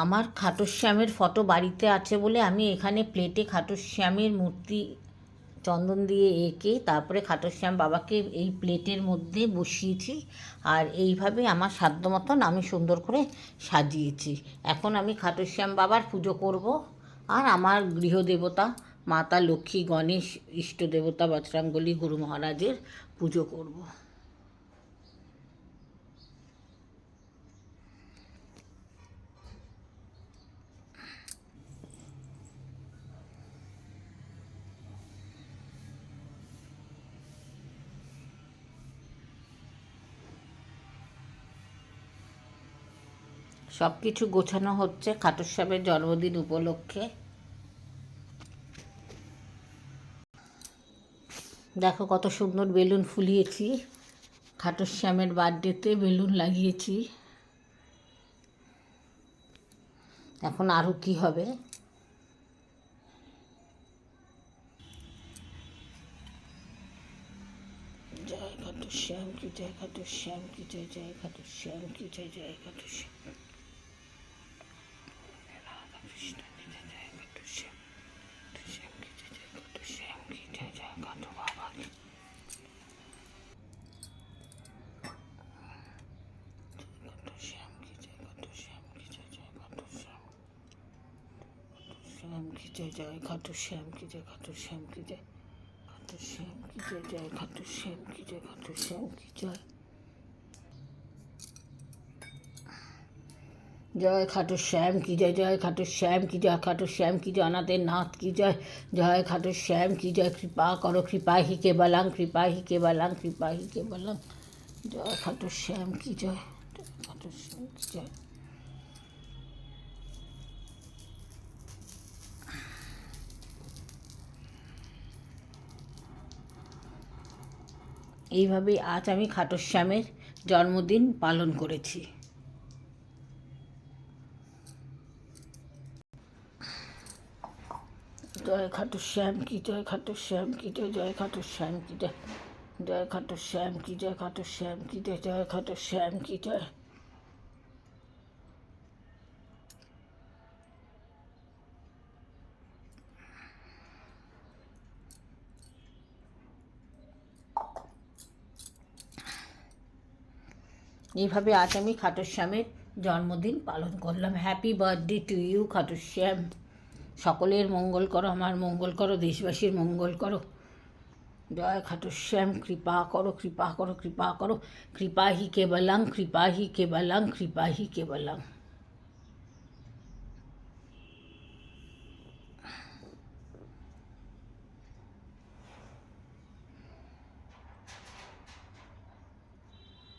আমার খাটুশ্যামের ফটো বাড়িতে আছে বলে আমি এখানে প্লেটে খাটুশ্যামের মূর্তি চন্দন দিয়ে এঁকে তারপরে খাটুশ্যাম বাবাকে এই প্লেটের মধ্যে বসিয়েছি। আর এইভাবে আমার সাধ্য মতন আমি সুন্দর করে সাজিয়েছি। এখন আমি খাটুশ্যাম বাবার পুজো করব। আর আমার গৃহদেবতা মাতা লক্ষ্মী, গণেশ, ইষ্ট দেবতা বজরংবলী, গুরু মহারাজের পুজো করব। সব কিছু গোছানো হচ্ছে খাটুশ্যামের জন্মদিন উপলক্ষে। দেখো কত সুন্দর বেলুন ফুলিয়েছি, খাটুশ্যামের বার্থডেতে বেলুন লাগিয়েছি। এখন আরও কী হবে। জয় খাটুশ্যাম কি জয়, খাটুশ্যাম কি জয়, জয় খাটুশ্যাম কি জয়, জয় খাটুশ্যাম। श्याम की जय, जय खाटू श्याम की जय, खाटू श्याम की जय, खाटू श्याम की जय, जय खाटू श्याम की जय, खाटू श्याम की जय, जय खाटू श्याम की जय, जय खाटू श्याम की जय, खाटू श्याम की जय, अनाथे नाथ की जय, जय खाटू श्याम की जय। कृपा करो, कृपा ही के बलंग, कृपा ही के बलंग, कृपा ही के बलंग। जय खाटू श्याम की जय, जय खाटू श्याम की जय। এইভাবেই আজ আমি খাটুশ্যামের জন্মদিন পালন করেছি। জয় খাটুশ্যাম কি জয়, খাটুশ্যাম কি জয়, জয় খাটুশ্যাম কি জয়, জয় খাটুশ্যাম কি জয়, খাটুশ্যাম কি জয়, জয় খাটুশ্যাম কি জয়। এইভাবে আজ আমি খাটুশ্যামের জন্মদিন পালন করলাম। Happy birthday to you Khatushyam. সকলের মঙ্গল করো, আমার মঙ্গল করো, দেশবাসীর মঙ্গল করো। জয় খাটুশ্যাম। কৃপা করো, কৃপা করো, কৃপা করো। কৃপা হি কেবলং, কৃপা হি কেবলং, কৃপা হি কেবলং।